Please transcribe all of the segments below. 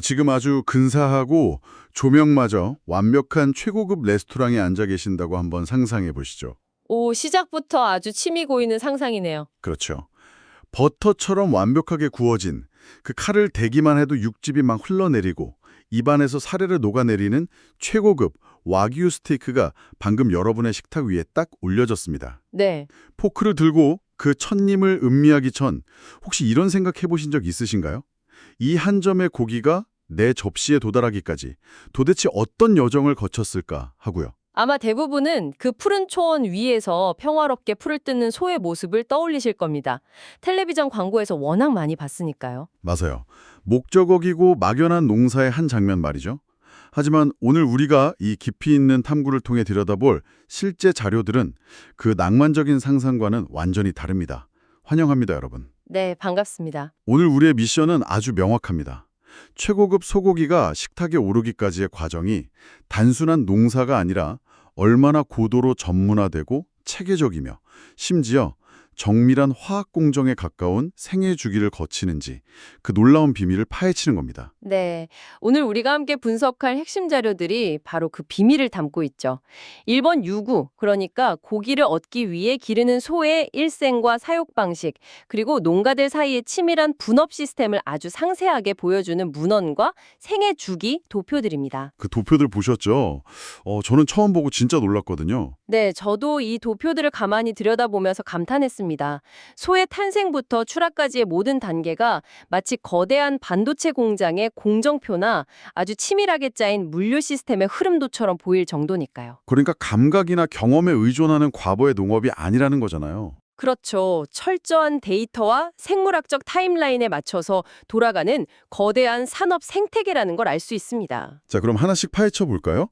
지금 아주 근사하고 조명마저 완벽한 최고급 레스토랑에 앉아 계신다고 한번 상상해 보시죠. 오, 시작부터 아주 침이 고이는 상상이네요. 그렇죠. 버터처럼 완벽하게 구워진 그 칼을 대기만 해도 육즙이 막 흘러내리고 입안에서 사르르 녹아내리는 최고급 와규 스테이크가 방금 여러분의 식탁 위에 딱 올려졌습니다. 네. 포크를 들고 그 첫님을 음미하기 전 혹시 이런 생각 해보신 적 있으신가요? 이 한 점의 고기가 내 접시에 도달하기까지 도대체 어떤 여정을 거쳤을까 하고요. 아마 대부분은 그 푸른 초원 위에서 평화롭게 풀을 뜯는 소의 모습을 떠올리실 겁니다. 텔레비전 광고에서 워낙 많이 봤으니까요. 맞아요. 목적어기고 막연한 농사의 한 장면 말이죠. 하지만 오늘 우리가 이 깊이 있는 탐구를 통해 들여다볼 실제 자료들은 그 낭만적인 상상과는 완전히 다릅니다. 환영합니다, 여러분. 네, 반갑습니다. 오늘 우리의 미션은 아주 명확합니다. 최고급 소고기가 식탁에 오르기까지의 과정이 단순한 농사가 아니라 얼마나 고도로 전문화되고 체계적이며 심지어 정밀한 화학 공정에 가까운 생애 주기를 거치는지 그 놀라운 비밀을 파헤치는 겁니다. 네, 오늘 우리가 함께 분석할 핵심 자료들이 바로 그 비밀을 담고 있죠. 1번 유구, 그러니까 고기를 얻기 위해 기르는 소의 일생과 사육 방식, 그리고 농가들 사이의 치밀한 분업 시스템을 아주 상세하게 보여주는 문헌과 생애 주기 도표들입니다. 그 도표들 보셨죠? 저는 처음 보고 진짜 놀랐거든요. 네, 저도 이 도표들을 가만히 들여다보면서 감탄했습니다. 소의 탄생부터 출하까지의 모든 단계가 마치 거대한 반도체 공장의 공정표나 아주 치밀하게 짜인 물류 시스템의 흐름도처럼 보일 정도니까요. 그러니까 감각이나 경험에 의존하는 과거의 농업이 아니라는 거잖아요. 그렇죠. 철저한 데이터와 생물학적 타임라인에 맞춰서 돌아가는 거대한 산업 생태계라는 걸 알 수 있습니다. 자, 그럼 하나씩 파헤쳐 볼까요?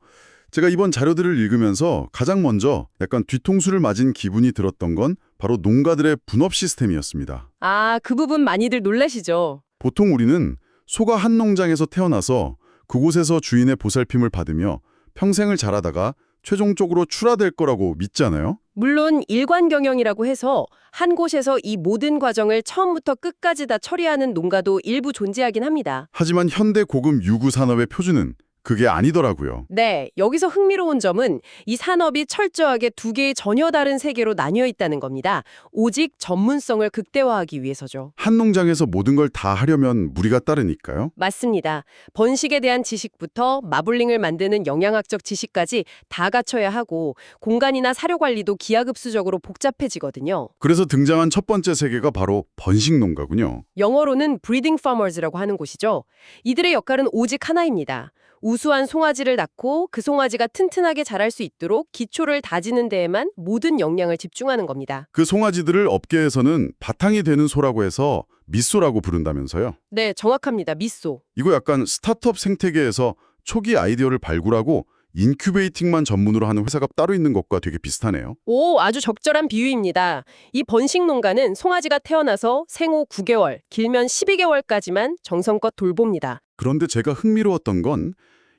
제가 이번 자료들을 읽으면서 가장 먼저 약간 뒤통수를 맞은 기분이 들었던 건 바로 농가들의 분업 시스템이었습니다. 아, 그 부분 많이들 놀라시죠? 보통 우리는 소가 한 농장에서 태어나서 그곳에서 주인의 보살핌을 받으며 평생을 자라다가 최종적으로 출하될 거라고 믿잖아요. 물론 일관 경영이라고 해서 한 곳에서 이 모든 과정을 처음부터 끝까지 다 처리하는 농가도 일부 존재하긴 합니다. 하지만 현대 고급 유구 산업의 표준은 그게 아니더라고요. 네, 여기서 흥미로운 점은 이 산업이 철저하게 두 개의 전혀 다른 세계로 나뉘어 있다는 겁니다. 오직 전문성을 극대화하기 위해서죠. 한 농장에서 모든 걸 다 하려면 무리가 따르니까요. 맞습니다. 번식에 대한 지식부터 마블링을 만드는 영양학적 지식까지 다 갖춰야 하고 공간이나 사료 관리도 기하급수적으로 복잡해지거든요. 그래서 등장한 첫 번째 세계가 바로 번식 농가군요. 영어로는 breeding farmers라고 하는 곳이죠. 이들의 역할은 오직 하나입니다. 우수한 송아지를 낳고 그 송아지가 튼튼하게 자랄 수 있도록 기초를 다지는 데에만 모든 역량을 집중하는 겁니다. 그 송아지들을 업계에서는 바탕이 되는 소라고 해서 밑소라고 부른다면서요. 네, 정확합니다. 미소. 이거 약간 스타트업 생태계에서 초기 아이디어를 발굴하고 인큐베이팅만 전문으로 하는 회사가 따로 있는 것과 되게 비슷하네요. 오, 아주 적절한 비유입니다. 이 번식 농가는 송아지가 태어나서 생후 9개월, 길면 12개월까지만 정성껏 돌봅니다. 그런데 제가 흥미로웠던 건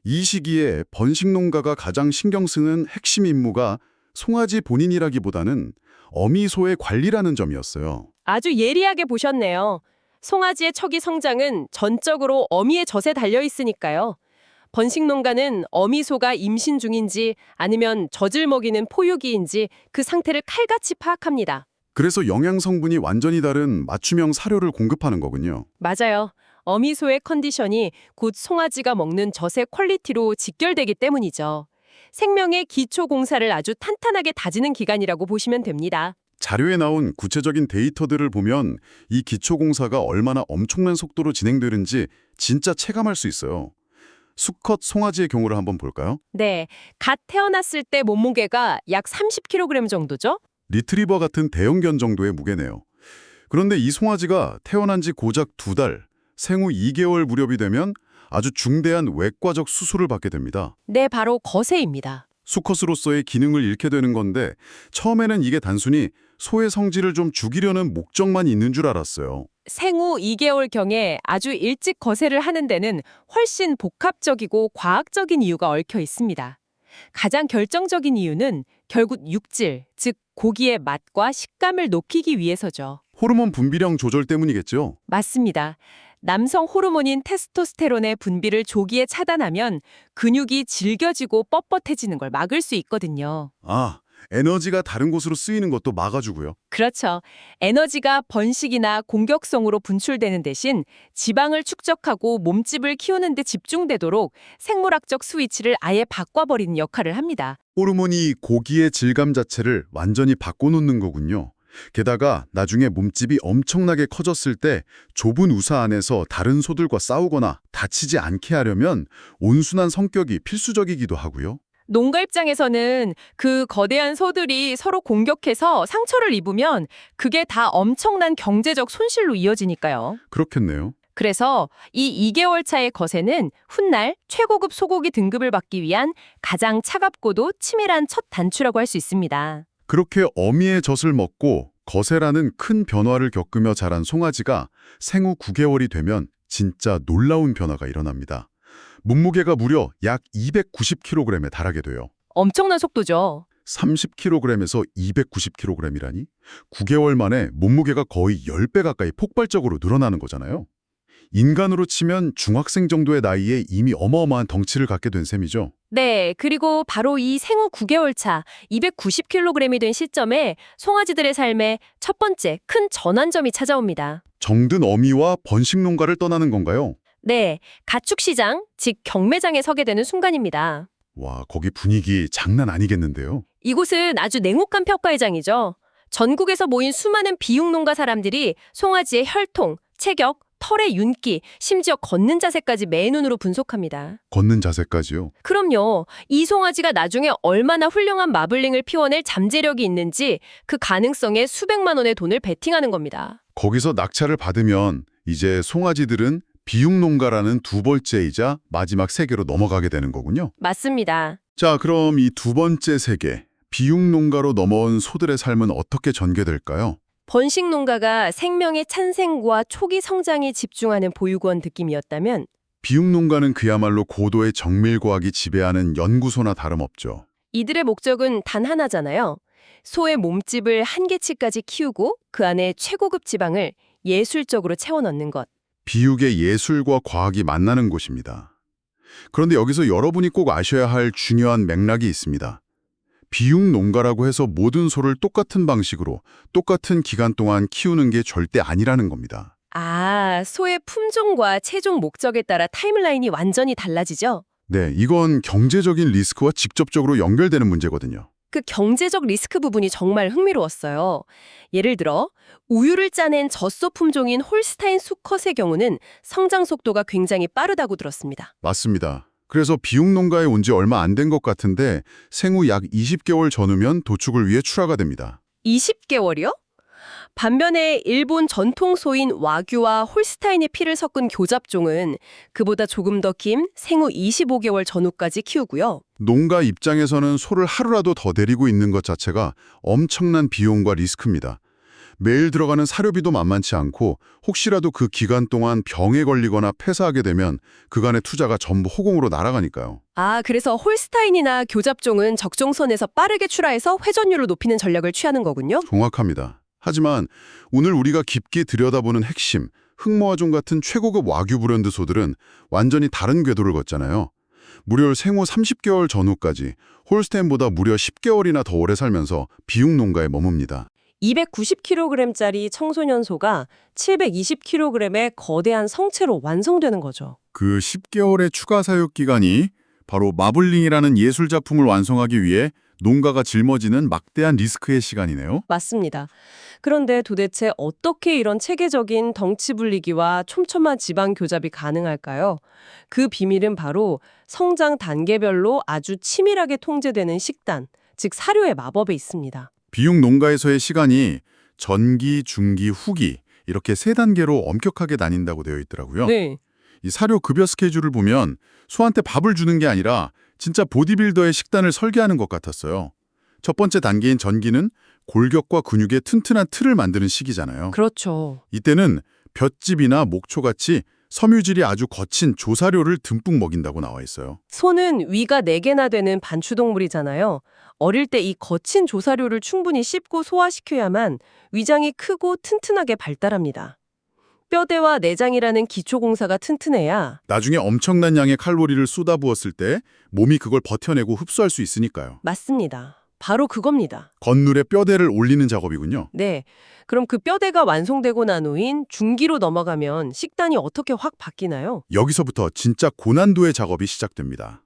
이 시기에 번식 농가가 가장 신경 쓰는 핵심 임무가 송아지 본인이라기보다는 어미소의 관리라는 점이었어요. 아주 예리하게 보셨네요. 송아지의 척이 성장은 전적으로 어미의 젖에 달려 있으니까요. 번식 농가는 어미소가 임신 중인지 아니면 젖을 먹이는 포유기인지 그 상태를 칼같이 파악합니다. 그래서 영양 성분이 완전히 다른 맞춤형 사료를 공급하는 거군요. 맞아요. 어미소의 컨디션이 곧 송아지가 먹는 젖의 퀄리티로 직결되기 때문이죠. 생명의 기초 공사를 아주 탄탄하게 다지는 기간이라고 보시면 됩니다. 자료에 나온 구체적인 데이터들을 보면 이 기초공사가 얼마나 엄청난 속도로 진행되는지 진짜 체감할 수 있어요. 수컷 송아지의 경우를 한번 볼까요? 네, 갓 태어났을 때 몸무게가 약 30kg 정도죠? 리트리버 같은 대형견 정도의 무게네요. 그런데 이 송아지가 태어난 지 고작 2달, 생후 2개월 무렵이 되면 아주 중대한 외과적 수술을 받게 됩니다. 네, 바로 거세입니다. 수컷으로서의 기능을 잃게 되는 건데 처음에는 이게 단순히 소의 성질을 좀 죽이려는 목적만 있는 줄 알았어요. 생후 2개월경에 아주 일찍 거세를 하는 데는 훨씬 복합적이고 과학적인 이유가 얽혀 있습니다. 가장 결정적인 이유는 결국 육질, 즉 고기의 맛과 식감을 높이기 위해서죠. 호르몬 분비량 조절 때문이겠죠. 맞습니다. 남성 호르몬인 테스토스테론의 분비를 조기에 차단하면 근육이 질겨지고 뻣뻣해지는 걸 막을 수 있거든요. 아, 에너지가 다른 곳으로 쓰이는 것도 막아주고요. 그렇죠. 에너지가 번식이나 공격성으로 분출되는 대신 지방을 축적하고 몸집을 키우는 데 집중되도록 생물학적 스위치를 아예 바꿔버리는 역할을 합니다. 호르몬이 고기의 질감 자체를 완전히 바꿔놓는 거군요. 게다가 나중에 몸집이 엄청나게 커졌을 때 좁은 우사 안에서 다른 소들과 싸우거나 다치지 않게 하려면 온순한 성격이 필수적이기도 하고요. 농가 입장에서는 그 거대한 소들이 서로 공격해서 상처를 입으면 그게 다 엄청난 경제적 손실로 이어지니까요. 그렇겠네요. 그래서 이 2개월 차의 거세는 훗날 최고급 소고기 등급을 받기 위한 가장 차갑고도 치밀한 첫 단추라고 할 수 있습니다. 그렇게 어미의 젖을 먹고 거세라는 큰 변화를 겪으며 자란 송아지가 생후 9개월이 되면 진짜 놀라운 변화가 일어납니다. 몸무게가 무려 약 290kg에 달하게 돼요. 엄청난 속도죠. 30kg에서 290kg이라니? 9개월 만에 몸무게가 거의 10배 가까이 폭발적으로 늘어나는 거잖아요. 인간으로 치면 중학생 정도의 나이에 이미 어마어마한 덩치를 갖게 된 셈이죠. 네, 그리고 바로 이 생후 9개월 차 290kg이 된 시점에 송아지들의 삶에 첫 번째 큰 전환점이 찾아옵니다. 정든 어미와 번식 농가를 떠나는 건가요? 네, 가축시장, 즉 경매장에 서게 되는 순간입니다. 와, 거기 분위기 장난 아니겠는데요? 이곳은 아주 냉혹한 평가회장이죠. 전국에서 모인 수많은 비육농가 사람들이 송아지의 혈통, 체격, 털의 윤기, 심지어 걷는 자세까지 맨눈으로 분석합니다. 걷는 자세까지요. 그럼요. 이 송아지가 나중에 얼마나 훌륭한 마블링을 피워낼 잠재력이 있는지 그 가능성에 수백만 원의 돈을 베팅하는 겁니다. 거기서 낙찰을 받으면 이제 송아지들은 비육농가라는 두 번째이자 마지막 세계로 넘어가게 되는 거군요. 맞습니다. 자, 그럼 이 두 번째 세계, 비육농가로 넘어온 소들의 삶은 어떻게 전개될까요? 번식 농가가 생명의 찬생과 초기 성장에 집중하는 보육원 느낌이었다면 비육농가는 그야말로 고도의 정밀과학이 지배하는 연구소나 다름없죠. 이들의 목적은 단 하나잖아요. 소의 몸집을 한계치까지 키우고 그 안에 최고급 지방을 예술적으로 채워 넣는 것. 비육의 예술과 과학이 만나는 곳입니다. 그런데 여기서 여러분이 꼭 아셔야 할 중요한 맥락이 있습니다. 비육농가라고 해서 모든 소를 똑같은 방식으로 똑같은 기간 동안 키우는 게 절대 아니라는 겁니다. 아, 소의 품종과 체종 목적에 따라 타임라인이 완전히 달라지죠? 네, 이건 경제적인 리스크와 직접적으로 연결되는 문제거든요. 그 경제적 리스크 부분이 정말 흥미로웠어요. 예를 들어 우유를 짜낸 젖소 품종인 홀스타인 수컷의 경우는 성장 속도가 굉장히 빠르다고 들었습니다. 맞습니다. 그래서 비육농가에 온 지 얼마 안 된 것 같은데 생후 약 20개월 전후면 도축을 위해 출하가 됩니다. 20개월이요? 반면에 일본 전통 소인 와규와 홀스타인의 피를 섞은 교잡종은 그보다 조금 더 긴 생후 25개월 전후까지 키우고요. 농가 입장에서는 소를 하루라도 더 데리고 있는 것 자체가 엄청난 비용과 리스크입니다. 매일 들어가는 사료비도 만만치 않고 혹시라도 그 기간 동안 병에 걸리거나 폐사하게 되면 그간의 투자가 전부 허공으로 날아가니까요. 아, 그래서 홀스타인이나 교잡종은 적정선에서 빠르게 출하해서 회전율을 높이는 전략을 취하는 거군요. 정확합니다. 하지만 오늘 우리가 깊게 들여다보는 핵심, 흑모아종 같은 최고급 와규 브랜드 소들은 완전히 다른 궤도를 걷잖아요. 무려 생후 30개월 전후까지 홀스타인보다 무려 10개월이나 더 오래 살면서 비육농가에 머뭅니다. 290kg짜리 청소년 소가 720kg의 거대한 성체로 완성되는 거죠. 그 10개월의 추가 사육 기간이 바로 마블링이라는 예술 작품을 완성하기 위해 농가가 짊어지는 막대한 리스크의 시간이네요. 맞습니다. 그런데 도대체 어떻게 이런 체계적인 덩치 분리기와 촘촘한 지방 교잡이 가능할까요? 그 비밀은 바로 성장 단계별로 아주 치밀하게 통제되는 식단, 즉 사료의 마법에 있습니다. 비육 농가에서의 시간이 전기, 중기, 후기 이렇게 세 단계로 엄격하게 나뉜다고 되어 있더라고요. 네. 이 사료 급여 스케줄을 보면 소한테 밥을 주는 게 아니라 진짜 보디빌더의 식단을 설계하는 것 같았어요. 첫 번째 단계인 전기는 골격과 근육의 튼튼한 틀을 만드는 시기잖아요. 그렇죠. 이때는 볏짚이나 목초같이 섬유질이 아주 거친 조사료를 듬뿍 먹인다고 나와 있어요. 소는 위가 4개나 되는 반추동물이잖아요. 어릴 때 이 거친 조사료를 충분히 씹고 소화시켜야만 위장이 크고 튼튼하게 발달합니다. 뼈대와 내장이라는 기초 공사가 튼튼해야. 나중에 엄청난 양의 칼로리를 쏟아부었을 때 몸이 그걸 버텨내고 흡수할 수 있으니까요. 맞습니다. 바로 그겁니다. 건물에 뼈대를 올리는 작업이군요. 네. 그럼 그 뼈대가 완성되고 난 후인 중기로 넘어가면 식단이 어떻게 확 바뀌나요? 여기서부터 진짜 고난도의 작업이 시작됩니다.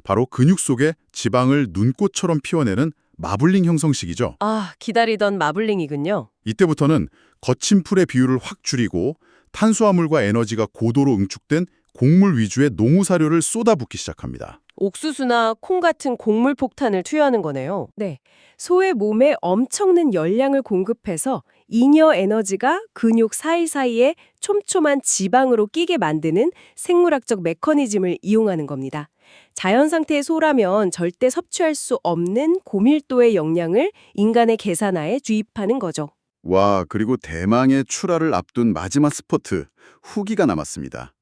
바로 근육 속에 지방을 눈꽃처럼 피워내는 마블링 형성식이죠. 아, 기다리던 마블링이군요. 이때부터는 거친 풀의 비율을 확 줄이고 탄수화물과 에너지가 고도로 응축된 곡물 위주의 농우사료를 쏟아붓기 시작합니다. 옥수수나 콩 같은 곡물 폭탄을 투여하는 거네요. 네. 소의 몸에 엄청난 열량을 공급해서 잉여 에너지가 근육 사이사이에 촘촘한 지방으로 끼게 만드는 생물학적 메커니즘을 이용하는 겁니다. 자연 상태의 소라면 절대 섭취할 수 없는 고밀도의 영양을 인간의 계산하에 주입하는 거죠. 와, 그리고 대망의 출하를 앞둔 마지막 스포트, 후기가 남았습니다.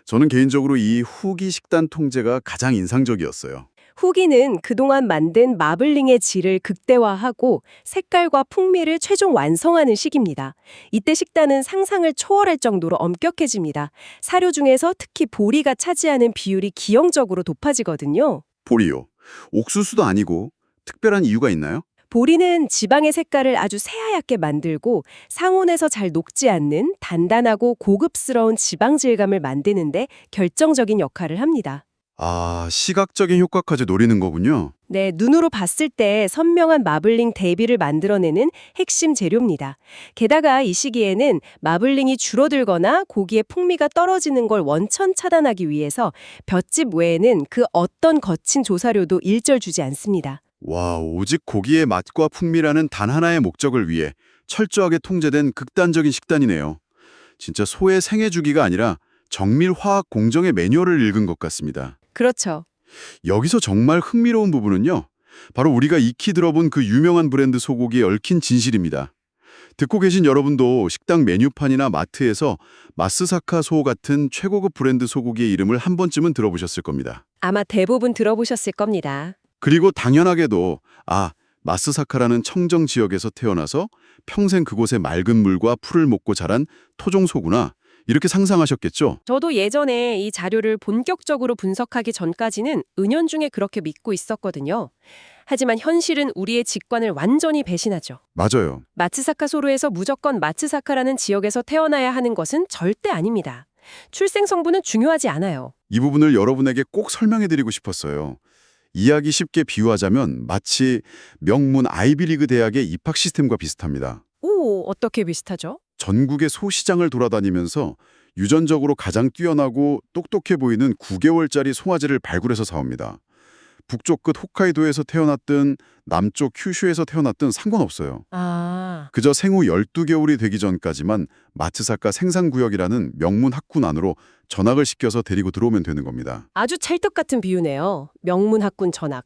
저는 개인적으로 이 후기 식단 통제가 가장 인상적이었어요. 후기는 그동안 만든 마블링의 질을 극대화하고 색깔과 풍미를 최종 완성하는 시기입니다. 이때 식단은 상상을 초월할 정도로 엄격해집니다. 사료 중에서 특히 보리가 차지하는 비율이 기형적으로 높아지거든요. 보리요. 옥수수도 아니고 특별한 이유가 있나요? 보리는 지방의 색깔을 아주 새하얗게 만들고 상온에서 잘 녹지 않는 단단하고 고급스러운 지방 질감을 만드는데 결정적인 역할을 합니다. 아, 시각적인 효과까지 노리는 거군요. 네, 눈으로 봤을 때 선명한 마블링 대비를 만들어내는 핵심 재료입니다. 게다가 이 시기에는 마블링이 줄어들거나 고기의 풍미가 떨어지는 걸 원천 차단하기 위해서 볏짚 외에는 그 어떤 거친 조사료도 일절 주지 않습니다. 와, 오직 고기의 맛과 풍미라는 단 하나의 목적을 위해 철저하게 통제된 극단적인 식단이네요. 진짜 소의 생애 주기가 아니라 정밀 화학 공정의 매뉴얼을 읽은 것 같습니다. 그렇죠. 여기서 정말 흥미로운 부분은요. 바로 우리가 익히 들어본 그 유명한 브랜드 소고기에 얽힌 진실입니다. 듣고 계신 여러분도 식당 메뉴판이나 마트에서 마스사카 소 같은 최고급 브랜드 소고기의 이름을 한 번쯤은 들어보셨을 겁니다. 아마 대부분 들어보셨을 겁니다. 그리고 당연하게도 마스사카라는 청정 지역에서 태어나서 평생 그곳의 맑은 물과 풀을 먹고 자란 토종소구나 이렇게 상상하셨겠죠? 저도 예전에 이 자료를 본격적으로 분석하기 전까지는 은연중에 그렇게 믿고 있었거든요. 하지만 현실은 우리의 직관을 완전히 배신하죠. 맞아요. 마츠사카 소루에서 무조건 마츠사카라는 지역에서 태어나야 하는 것은 절대 아닙니다. 출생 성분은 중요하지 않아요. 이 부분을 여러분에게 꼭 설명해드리고 싶었어요. 이야기 쉽게 비유하자면 마치 명문 아이비리그 대학의 입학 시스템과 비슷합니다. 오, 어떻게 비슷하죠? 전국의 소시장을 돌아다니면서 유전적으로 가장 뛰어나고 똑똑해 보이는 9개월짜리 송아지를 발굴해서 사옵니다. 북쪽 끝 홋카이도에서 태어났든 남쪽 큐슈에서 태어났든 상관없어요. 아, 그저 생후 12개월이 되기 전까지만 마츠사카 생산구역이라는 명문 학군 안으로 전학을 시켜서 데리고 들어오면 되는 겁니다. 아주 찰떡 같은 비유네요. 명문 학군 전학.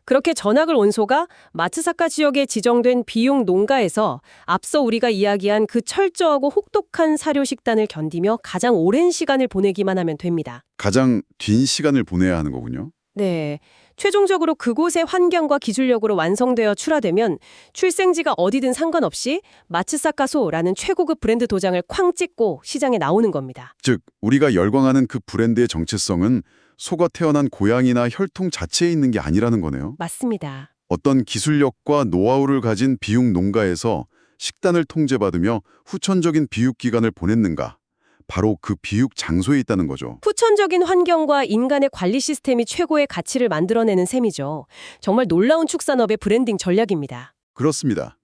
그렇게 전학을 온 소가 마츠사카 지역에 지정된 비용 농가에서 앞서 우리가 이야기한 그 철저하고 혹독한 사료 식단을 견디며 가장 오랜 시간을 보내기만 하면 됩니다. 가장 긴 시간을 보내야 하는 거군요. 네. 최종적으로 그곳의 환경과 기술력으로 완성되어 출하되면 출생지가 어디든 상관없이 마츠사카소라는 최고급 브랜드 도장을 쾅 찍고 시장에 나오는 겁니다. 즉, 우리가 열광하는 그 브랜드의 정체성은 소가 태어난 고향이나 혈통 자체에 있는 게 아니라는 거네요. 맞습니다. 어떤 기술력과 노하우를 가진 비육 농가에서 식단을 통제받으며 후천적인 비육 기간을 보냈는가? 바로 그 비육 장소에 있다는 거죠. 후천적인 환경과 인간의 관리 시스템이 최고의 가치를 만들어내는 셈이죠. 정말 놀라운 축산업의 브랜딩 전략입니다. 그렇습니다.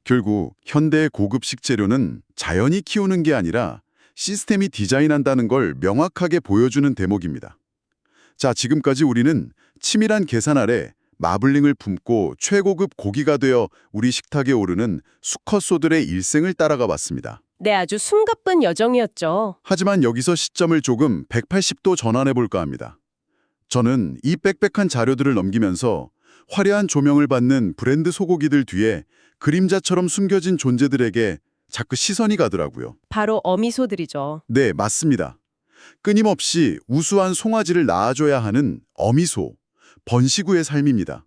결국 현대의 고급 식재료는 자연이 키우는 게 아니라 시스템이 디자인한다는 걸 명확하게 보여주는 대목입니다. 자, 지금까지 우리는 치밀한 계산 아래 마블링을 품고 최고급 고기가 되어 우리 식탁에 오르는 수컷소들의 일생을 따라가 봤습니다. 네, 아주 숨가쁜 여정이었죠. 하지만 여기서 시점을 조금 180도 전환해 볼까 합니다. 저는 이 빽빽한 자료들을 넘기면서 화려한 조명을 받는 브랜드 소고기들 뒤에 그림자처럼 숨겨진 존재들에게 자꾸 시선이 가더라고요. 바로 어미소들이죠. 네, 맞습니다. 끊임없이 우수한 송아지를 낳아줘야 하는 어미소, 번시구의 삶입니다.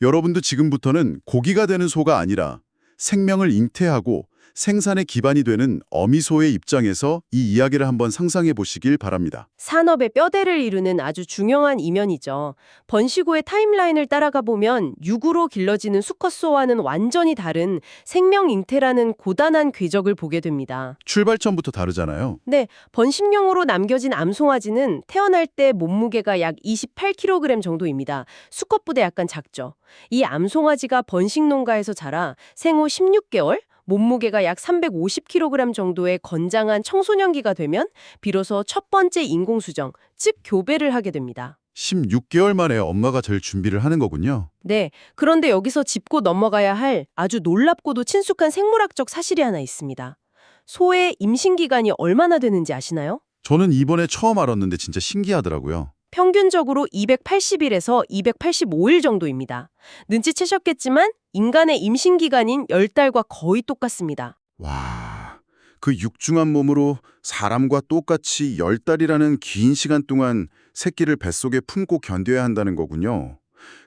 여러분도 지금부터는 고기가 되는 소가 아니라 생명을 잉태하고 생산의 기반이 되는 어미소의 입장에서 이 이야기를 한번 상상해 보시길 바랍니다. 산업의 뼈대를 이루는 아주 중요한 이면이죠. 번시고의 타임라인을 따라가 보면 육으로 길러지는 수컷소와는 완전히 다른 생명 잉태라는 고단한 궤적을 보게 됩니다. 출발점부터 다르잖아요. 네, 번식용으로 남겨진 암송아지는 태어날 때 몸무게가 약 28kg 정도입니다. 수컷보다 약간 작죠. 이 암송아지가 번식 농가에서 자라 생후 16개월, 몸무게가 약 350kg 정도의 건장한 청소년기가 되면 비로소 첫 번째 인공수정, 즉 교배를 하게 됩니다. 16개월 만에 엄마가 될 준비를 하는 거군요. 네, 그런데 여기서 짚고 넘어가야 할 아주 놀랍고도 친숙한 생물학적 사실이 하나 있습니다. 소의 임신기간이 얼마나 되는지 아시나요? 저는 이번에 처음 알았는데 진짜 신기하더라고요. 평균적으로 280일에서 285일 정도입니다. 눈치채셨겠지만 인간의 임신기간인 10달과 거의 똑같습니다. 와, 그 육중한 몸으로 사람과 똑같이 10달이라는 긴 시간 동안 새끼를 뱃속에 품고 견뎌야 한다는 거군요.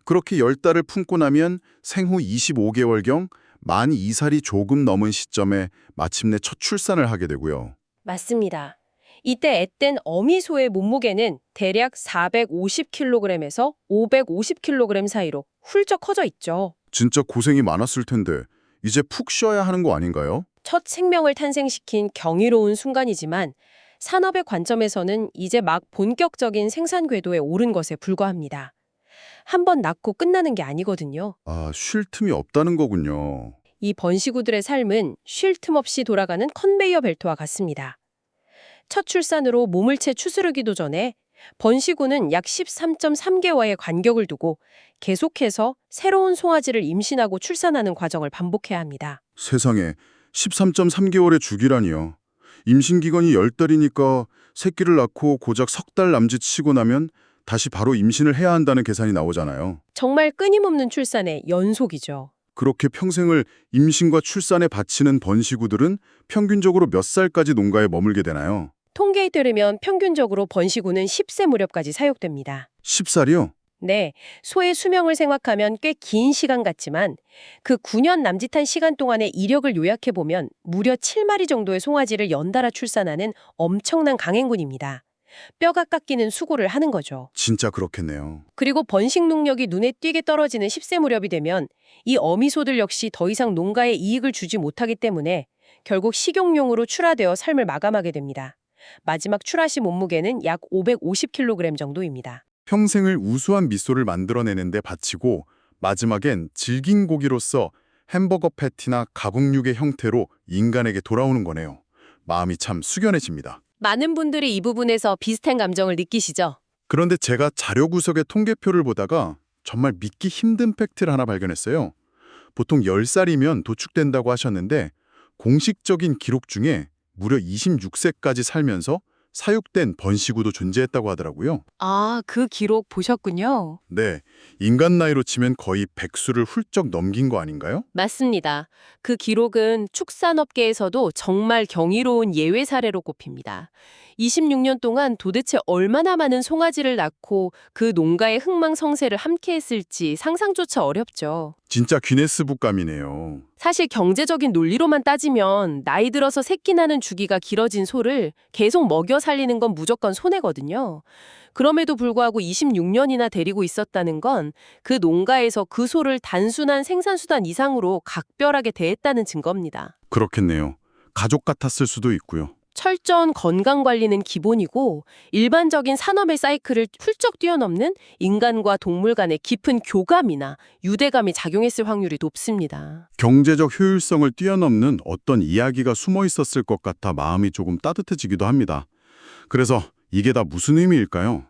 그렇게 10달을 품고 나면 생후 25개월경 만 2살이 조금 넘은 시점에 마침내 첫 출산을 하게 되고요. 맞습니다. 이때 앳된 어미소의 몸무게는 대략 450kg에서 550kg 사이로 훌쩍 커져 있죠. 진짜 고생이 많았을 텐데 이제 푹 쉬어야 하는 거 아닌가요? 첫 생명을 탄생시킨 경이로운 순간이지만 산업의 관점에서는 이제 막 본격적인 생산 궤도에 오른 것에 불과합니다. 한 번 낳고 끝나는 게 아니거든요. 아, 쉴 틈이 없다는 거군요. 이 번시구들의 삶은 쉴 틈 없이 돌아가는 컨베이어 벨트와 같습니다. 첫 출산으로 몸을 채 추스르기도 전에 번시구는 약 13.3개월의 간격을 두고 계속해서 새로운 송아지를 임신하고 출산하는 과정을 반복해야 합니다. 세상에 13.3개월의 주기라니요. 임신기간이 10달이니까 새끼를 낳고 고작 석 달 남짓 쉬고 나면 다시 바로 임신을 해야 한다는 계산이 나오잖아요. 정말 끊임없는 출산의 연속이죠. 그렇게 평생을 임신과 출산에 바치는 번시구들은 평균적으로 몇 살까지 농가에 머물게 되나요? 통계에 따르면 평균적으로 번시구는 10세 무렵까지 사육됩니다. 10살이요? 네, 소의 수명을 생각하면 꽤 긴 시간 같지만 그 9년 남짓한 시간 동안의 이력을 요약해보면 무려 7마리 정도의 송아지를 연달아 출산하는 엄청난 강행군입니다. 뼈가 깎이는 수고를 하는 거죠. 진짜 그렇겠네요. 그리고 번식 능력이 눈에 띄게 떨어지는 10세 무렵이 되면 이 어미소들 역시 더 이상 농가에 이익을 주지 못하기 때문에 결국 식용용으로 출하되어 삶을 마감하게 됩니다. 마지막 출하시 몸무게는 약 550kg 정도입니다. 평생을 우수한 미소를 만들어내는데 바치고 마지막엔 질긴 고기로서 햄버거 패티나 가공육의 형태로 인간에게 돌아오는 거네요. 마음이 참 숙연해집니다. 많은 분들이 이 부분에서 비슷한 감정을 느끼시죠? 그런데 제가 자료 구석의 통계표를 보다가 정말 믿기 힘든 팩트를 하나 발견했어요. 보통 10살이면 도축된다고 하셨는데 공식적인 기록 중에 무려 26세까지 살면서 사육된 번시구도 존재했다고 하더라고요. 아, 그 기록 보셨군요. 네, 인간 나이로 치면 거의 백수를 훌쩍 넘긴 거 아닌가요? 맞습니다. 그 기록은 축산업계에서도 정말 경이로운 예외 사례로 꼽힙니다. 26년 동안 도대체 얼마나 많은 송아지를 낳고 그 농가의 흥망성쇠를 함께 했을지 상상조차 어렵죠. 진짜 기네스북감이네요. 사실 경제적인 논리로만 따지면 나이 들어서 새끼 나는 주기가 길어진 소를 계속 먹여 살리는 건 무조건 손해거든요. 그럼에도 불구하고 26년이나 데리고 있었다는 건 그 농가에서 그 소를 단순한 생산수단 이상으로 각별하게 대했다는 증거입니다. 그렇겠네요. 가족 같았을 수도 있고요. 철저한 건강관리는 기본이고 일반적인 산업의 사이클을 훌쩍 뛰어넘는 인간과 동물 간의 깊은 교감이나 유대감이 작용했을 확률이 높습니다. 경제적 효율성을 뛰어넘는 어떤 이야기가 숨어 있었을 것 같아 마음이 조금 따뜻해지기도 합니다. 그래서 이게 다 무슨 의미일까요?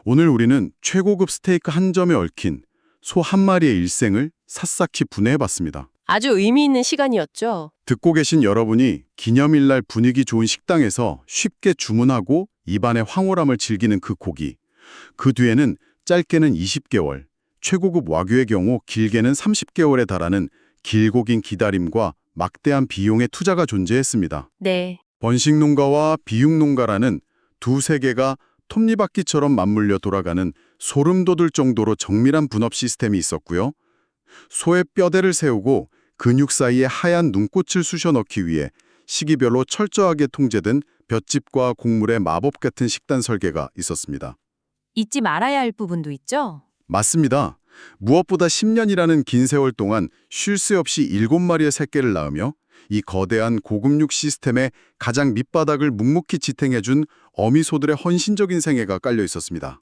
오늘 우리는 최고급 스테이크 한 점에 얽힌 소 한 마리의 일생을 샅샅이 분해해봤습니다. 아주 의미 있는 시간이었죠. 듣고 계신 여러분이 기념일날 분위기 좋은 식당에서 쉽게 주문하고 입안의 황홀함을 즐기는 그 고기. 그 뒤에는 짧게는 20개월, 최고급 와규의 경우 길게는 30개월에 달하는 길고 긴 기다림과 막대한 비용의 투자가 존재했습니다. 네. 번식농가와 비육농가라는 두 세계가 톱니바퀴처럼 맞물려 돌아가는 소름 돋을 정도로 정밀한 분업 시스템이 있었고요. 소의 뼈대를 세우고 근육 사이에 하얀 눈꽃을 쑤셔 넣기 위해 시기별로 철저하게 통제된 볏짚과 곡물의 마법 같은 식단 설계가 있었습니다. 잊지 말아야 할 부분도 있죠? 맞습니다. 무엇보다 10년이라는 긴 세월 동안 쉴 새 없이 7마리의 새끼를 낳으며 이 거대한 고급육 시스템의 가장 밑바닥을 묵묵히 지탱해준 어미소들의 헌신적인 생애가 깔려 있었습니다.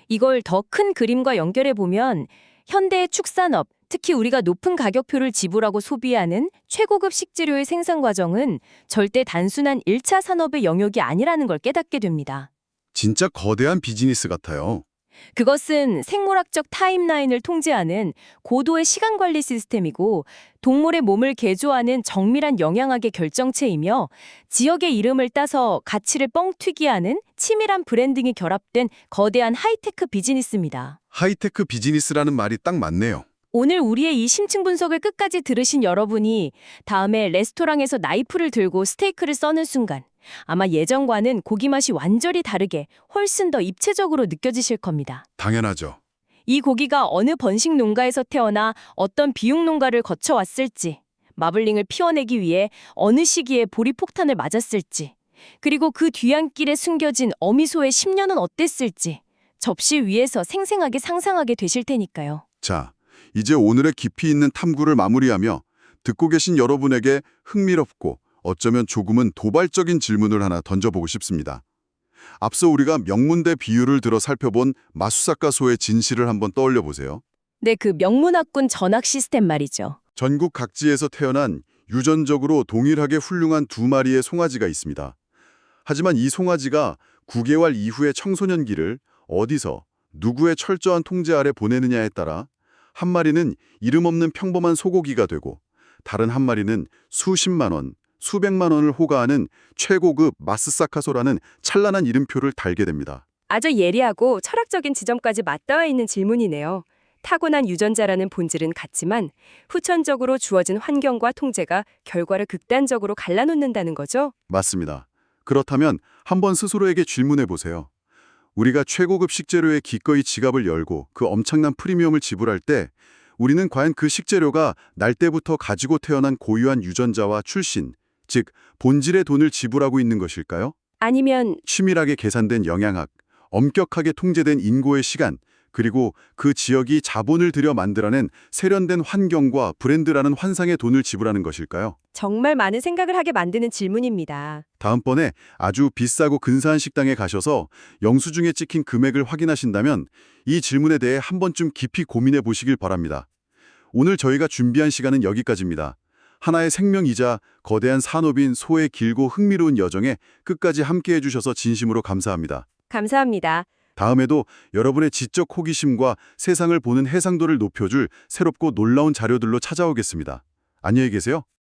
이걸 더 큰 그림과 연결해 보면 현대의 축산업, 특히 우리가 높은 가격표를 지불하고 소비하는 최고급 식재료의 생산 과정은 절대 단순한 1차 산업의 영역이 아니라는 걸 깨닫게 됩니다. 진짜 거대한 비즈니스 같아요. 그것은 생물학적 타임라인을 통제하는 고도의 시간 관리 시스템이고 동물의 몸을 개조하는 정밀한 영양학의 결정체이며 지역의 이름을 따서 가치를 뻥튀기하는 치밀한 브랜딩이 결합된 거대한 하이테크 비즈니스입니다. 하이테크 비즈니스라는 말이 딱 맞네요. 오늘 우리의 이 심층 분석을 끝까지 들으신 여러분이 다음에 레스토랑에서 나이프를 들고 스테이크를 써는 순간 아마 예전과는 고기 맛이 완전히 다르게 훨씬 더 입체적으로 느껴지실 겁니다. 당연하죠. 이 고기가 어느 번식 농가에서 태어나 어떤 비육 농가를 거쳐왔을지, 마블링을 피워내기 위해 어느 시기에 보리폭탄을 맞았을지, 그리고 그 뒤안길에 숨겨진 어미소의 10년은 어땠을지 접시 위에서 생생하게 상상하게 되실 테니까요. 자, 이제 오늘의 깊이 있는 탐구를 마무리하며 듣고 계신 여러분에게 흥미롭고 어쩌면 조금은 도발적인 질문을 하나 던져보고 싶습니다. 앞서 우리가 명문대 비유를 들어 살펴본 마수사카 소의 진실을 한번 떠올려 보세요. 네, 그 명문학군 전학 시스템 말이죠. 전국 각지에서 태어난 유전적으로 동일하게 훌륭한 2마리의 송아지가 있습니다. 하지만 이 송아지가 9개월 이후의 청소년기를 어디서 누구의 철저한 통제 아래 보내느냐에 따라 한 마리는 이름 없는 평범한 소고기가 되고 다른 한 마리는 수십만 원, 수백만 원을 호가하는 최고급 마스사카소라는 찬란한 이름표를 달게 됩니다. 아주 예리하고 철학적인 지점까지 맞닿아 있는 질문이네요. 타고난 유전자라는 본질은 같지만 후천적으로 주어진 환경과 통제가 결과를 극단적으로 갈라놓는다는 거죠? 맞습니다. 그렇다면 한번 스스로에게 질문해 보세요. 우리가 최고급 식재료에 기꺼이 지갑을 열고 그 엄청난 프리미엄을 지불할 때 우리는 과연 그 식재료가 날 때부터 가지고 태어난 고유한 유전자와 출신, 즉 본질의 돈을 지불하고 있는 것일까요? 아니면 치밀하게 계산된 영양학, 엄격하게 통제된 인고의 시간, 그리고 그 지역이 자본을 들여 만들어낸 세련된 환경과 브랜드라는 환상의 돈을 지불하는 것일까요? 정말 많은 생각을 하게 만드는 질문입니다. 다음번에 아주 비싸고 근사한 식당에 가셔서 영수증에 찍힌 금액을 확인하신다면 이 질문에 대해 한 번쯤 깊이 고민해 보시길 바랍니다. 오늘 저희가 준비한 시간은 여기까지입니다. 하나의 생명이자 거대한 산업인 소의 길고 흥미로운 여정에 끝까지 함께해 주셔서 진심으로 감사합니다. 감사합니다. 다음에도 여러분의 지적 호기심과 세상을 보는 해상도를 높여줄 새롭고 놀라운 자료들로 찾아오겠습니다. 안녕히 계세요.